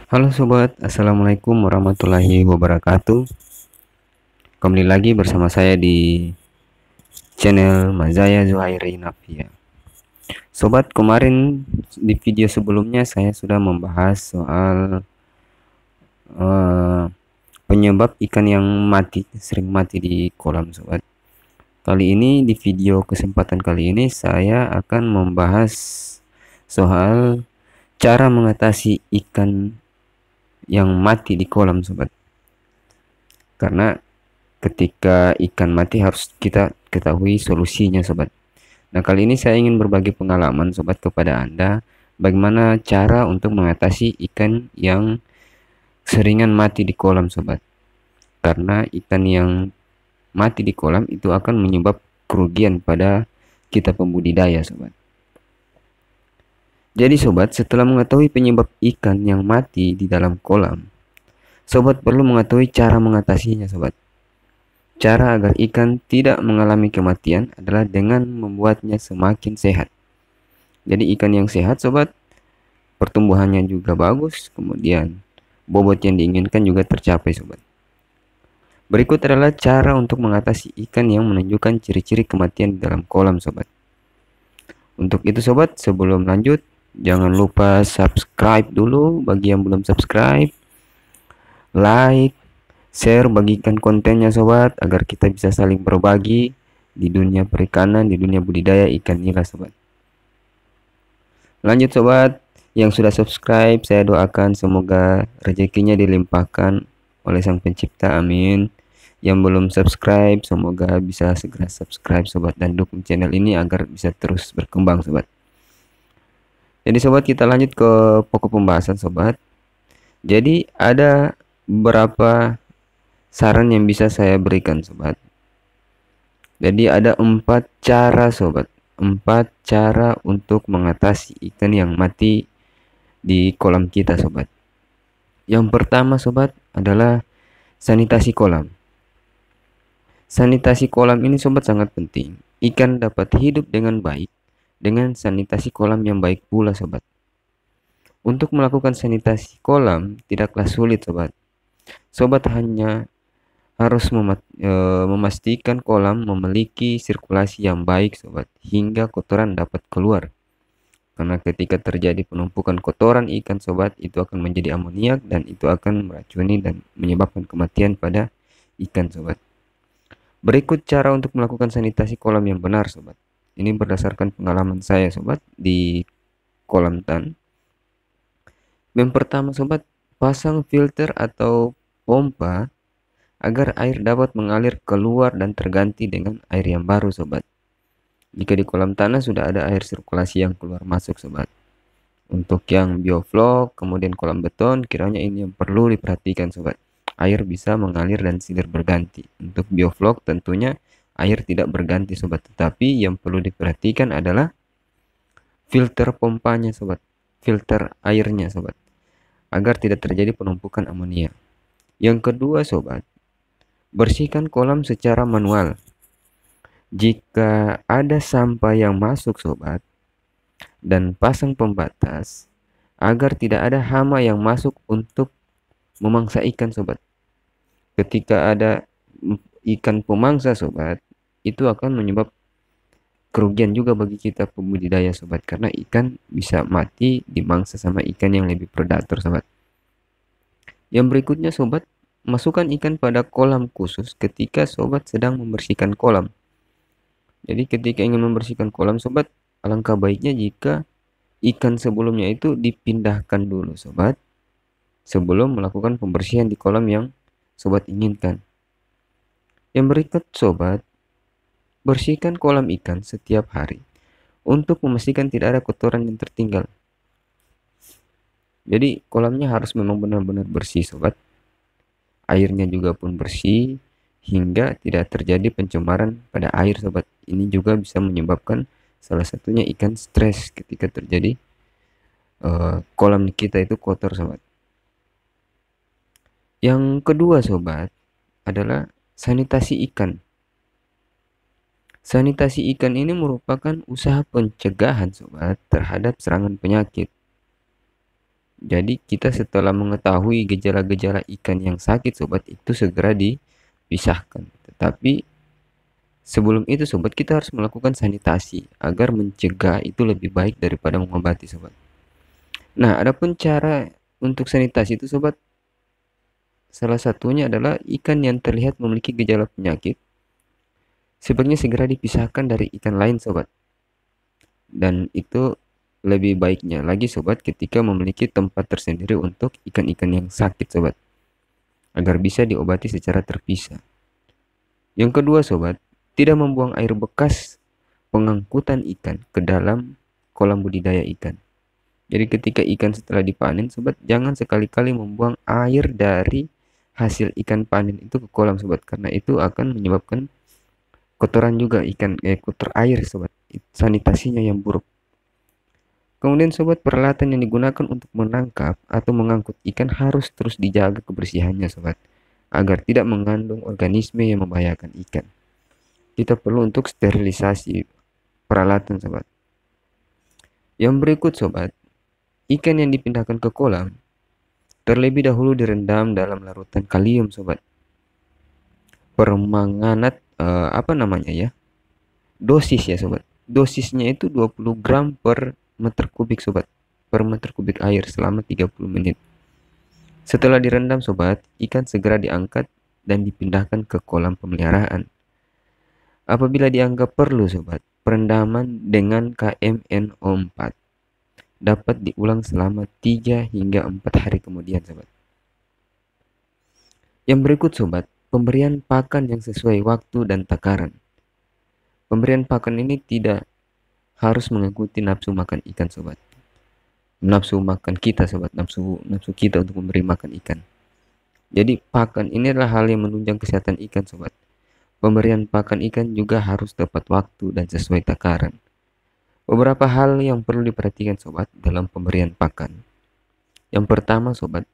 Halo sobat, assalamualaikum warahmatullahi wabarakatuh. Kembali lagi bersama saya di channel Mazaya Zuhairi Nafia. Sobat, kemarin di video sebelumnya saya sudah membahas soal eh, penyebab ikan yang sering mati di kolam sobat. Kali ini di video kesempatan kali ini saya akan membahas soal cara mengatasi ikan yang mati di kolam sobat. Karena ketika ikan mati harus kita ketahui solusinya sobat. Nah, kali ini saya ingin berbagi pengalaman sobat kepada Anda bagaimana cara untuk mengatasi ikan yang seringan mati di kolam sobat. Karena ikan yang mati di kolam itu akan menyebab kerugian pada kita pembudidaya sobat. Jadi sobat, setelah mengetahui penyebab ikan yang mati di dalam kolam, sobat perlu mengetahui cara mengatasinya sobat. Cara agar ikan tidak mengalami kematian adalah dengan membuatnya semakin sehat. Jadi ikan yang sehat sobat, pertumbuhannya juga bagus, kemudian bobot yang diinginkan juga tercapai sobat. Berikut adalah cara untuk mengatasi ikan yang menunjukkan ciri-ciri kematian di dalam kolam sobat. Untuk itu sobat, sebelum lanjut, jangan lupa subscribe dulu bagi yang belum subscribe, like, share, bagikan kontennya sobat agar kita bisa saling berbagi di dunia perikanan, di dunia budidaya ikan nila sobat. Lanjut sobat, yang sudah subscribe saya doakan semoga rezekinya dilimpahkan oleh Sang Pencipta, amin. Yang belum subscribe semoga bisa segera subscribe sobat dan dukung channel ini agar bisa terus berkembang sobat. Jadi sobat, kita lanjut ke pokok pembahasan sobat. Jadi ada beberapa saran yang bisa saya berikan sobat. Jadi ada 4 cara sobat, 4 cara untuk mengatasi ikan yang mati di kolam kita sobat. Yang pertama sobat adalah sanitasi kolam. Sanitasi kolam ini sobat sangat penting. Ikan dapat hidup dengan baik dengan sanitasi kolam yang baik pula sobat. Untuk melakukan sanitasi kolam tidaklah sulit sobat. Sobat hanya harus memastikan kolam memiliki sirkulasi yang baik sobat, hingga kotoran dapat keluar. Karena ketika terjadi penumpukan kotoran ikan sobat, itu akan menjadi amoniak dan itu akan meracuni dan menyebabkan kematian pada ikan sobat. Berikut cara untuk melakukan sanitasi kolam yang benar sobat. Ini berdasarkan pengalaman saya sobat di kolam tan. Yang pertama sobat, pasang filter atau pompa agar air dapat mengalir keluar dan terganti dengan air yang baru sobat. Jika di kolam tanah sudah ada air sirkulasi yang keluar masuk sobat. Untuk yang bioflok kemudian kolam beton, kiranya ini yang perlu diperhatikan sobat. Air bisa mengalir dan silih berganti. Untuk bioflok tentunya air tidak berganti sobat, tetapi yang perlu diperhatikan adalah filter pompanya sobat, filter airnya sobat, agar tidak terjadi penumpukan amonia. Yang kedua sobat, bersihkan kolam secara manual. Jika ada sampah yang masuk sobat, dan pasang pembatas agar tidak ada hama yang masuk untuk memangsa ikan sobat. Ketika ada ikan pemangsa sobat, itu akan menyebab kerugian juga bagi kita pembudidaya sobat, karena ikan bisa mati dimangsa sama ikan yang lebih predator sobat. Yang berikutnya sobat, masukkan ikan pada kolam khusus ketika sobat sedang membersihkan kolam. Jadi ketika ingin membersihkan kolam sobat, alangkah baiknya jika ikan sebelumnya itu dipindahkan dulu sobat, sebelum melakukan pembersihan di kolam yang sobat inginkan. Yang berikut sobat, bersihkan kolam ikan setiap hari untuk memastikan tidak ada kotoran yang tertinggal. Jadi kolamnya harus memang benar-benar bersih sobat. Airnya juga pun bersih hingga tidak terjadi pencemaran pada air sobat. Ini juga bisa menyebabkan salah satunya ikan stres ketika terjadi kolam kita itu kotor sobat. Yang kedua sobat adalah sanitasi ikan. Sanitasi ikan ini merupakan usaha pencegahan sobat terhadap serangan penyakit. Jadi kita setelah mengetahui gejala-gejala ikan yang sakit sobat, itu segera dipisahkan. Tetapi sebelum itu sobat, kita harus melakukan sanitasi agar mencegah itu lebih baik daripada mengobati sobat. Nah, adapun cara untuk sanitasi itu sobat, salah satunya adalah ikan yang terlihat memiliki gejala penyakit sebaiknya segera dipisahkan dari ikan lain sobat. Dan itu lebih baiknya lagi sobat ketika memiliki tempat tersendiri untuk ikan-ikan yang sakit sobat, agar bisa diobati secara terpisah. Yang kedua sobat, tidak membuang air bekas pengangkutan ikan ke dalam kolam budidaya ikan. Jadi ketika ikan setelah dipanen sobat, jangan sekali-kali membuang air dari hasil ikan panen itu ke kolam sobat, karena itu akan menyebabkan kotoran juga ikan, kotor air sobat, sanitasinya yang buruk. Kemudian sobat, peralatan yang digunakan untuk menangkap atau mengangkut ikan harus terus dijaga kebersihannya sobat, agar tidak mengandung organisme yang membahayakan ikan. Kita perlu untuk sterilisasi peralatan sobat. Yang berikut sobat, ikan yang dipindahkan ke kolam terlebih dahulu direndam dalam larutan kalium sobat. Permanganat dosis ya sobat. Dosisnya itu 20 gram per meter kubik sobat, per meter kubik air selama 30 menit. Setelah direndam sobat, ikan segera diangkat dan dipindahkan ke kolam pemeliharaan. Apabila dianggap perlu sobat, perendaman dengan KMNO4 dapat diulang selama 3 hingga 4 hari kemudian sobat. Yang berikut sobat, pemberian pakan yang sesuai waktu dan takaran. Pemberian pakan ini tidak harus mengikuti nafsu makan ikan sobat. Nafsu makan kita sobat, nafsu kita untuk memberi makan ikan. Jadi pakan ini adalah hal yang menunjang kesehatan ikan sobat. Pemberian pakan ikan juga harus tepat waktu dan sesuai takaran. Beberapa hal yang perlu diperhatikan sobat dalam pemberian pakan. Yang pertama sobat,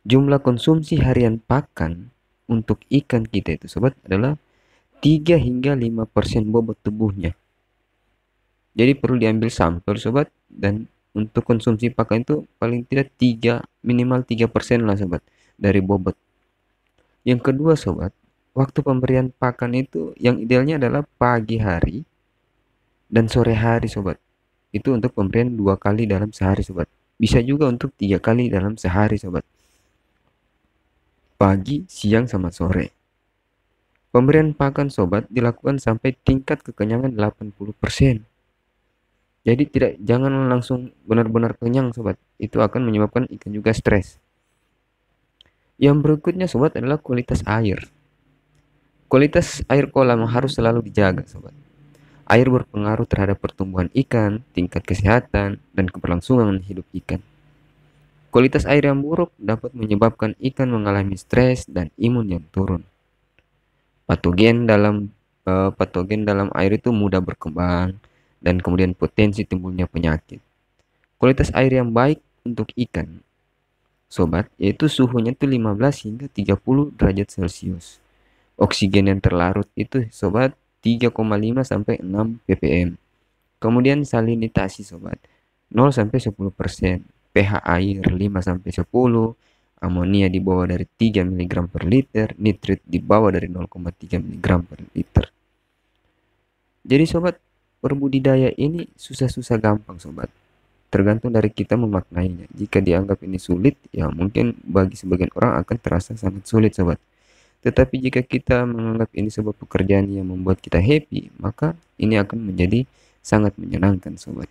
jumlah konsumsi harian pakan untuk ikan kita itu sobat adalah 3 hingga 5% bobot tubuhnya. Jadi perlu diambil sampel sobat, dan untuk konsumsi pakan itu paling tidak minimal 3% lah sobat dari bobot. Yang kedua sobat, waktu pemberian pakan itu yang idealnya adalah pagi hari dan sore hari sobat. Itu untuk pemberian 2 kali dalam sehari sobat. Bisa juga untuk 3 kali dalam sehari sobat. Pagi, siang, sama sore. Pemberian pakan sobat dilakukan sampai tingkat kekenyangan 80%. Jadi jangan langsung benar-benar kenyang sobat. Itu akan menyebabkan ikan juga stres. Yang berikutnya sobat adalah kualitas air. Kualitas air kolam harus selalu dijaga sobat. Air berpengaruh terhadap pertumbuhan ikan, tingkat kesehatan, dan keberlangsungan hidup ikan. Kualitas air yang buruk dapat menyebabkan ikan mengalami stres dan imun yang turun. Patogen dalam air itu mudah berkembang, dan kemudian potensi timbulnya penyakit. Kualitas air yang baik untuk ikan sobat, yaitu suhunya itu 15 hingga 30 derajat Celcius. Oksigen yang terlarut itu sobat 3,5 sampai 6 ppm. Kemudian salinitasi sobat 0 sampai 10%, pH air 5 sampai 10, amonia di bawah dari 3 mg per liter, nitrit di bawah dari 0,3 mg per liter. Jadi sobat, berbudidaya ini susah-susah gampang sobat, tergantung dari kita memaknainya. Jika dianggap ini sulit, ya mungkin bagi sebagian orang akan terasa sangat sulit sobat. Tetapi jika kita menganggap ini sebuah pekerjaan yang membuat kita happy, maka ini akan menjadi sangat menyenangkan sobat.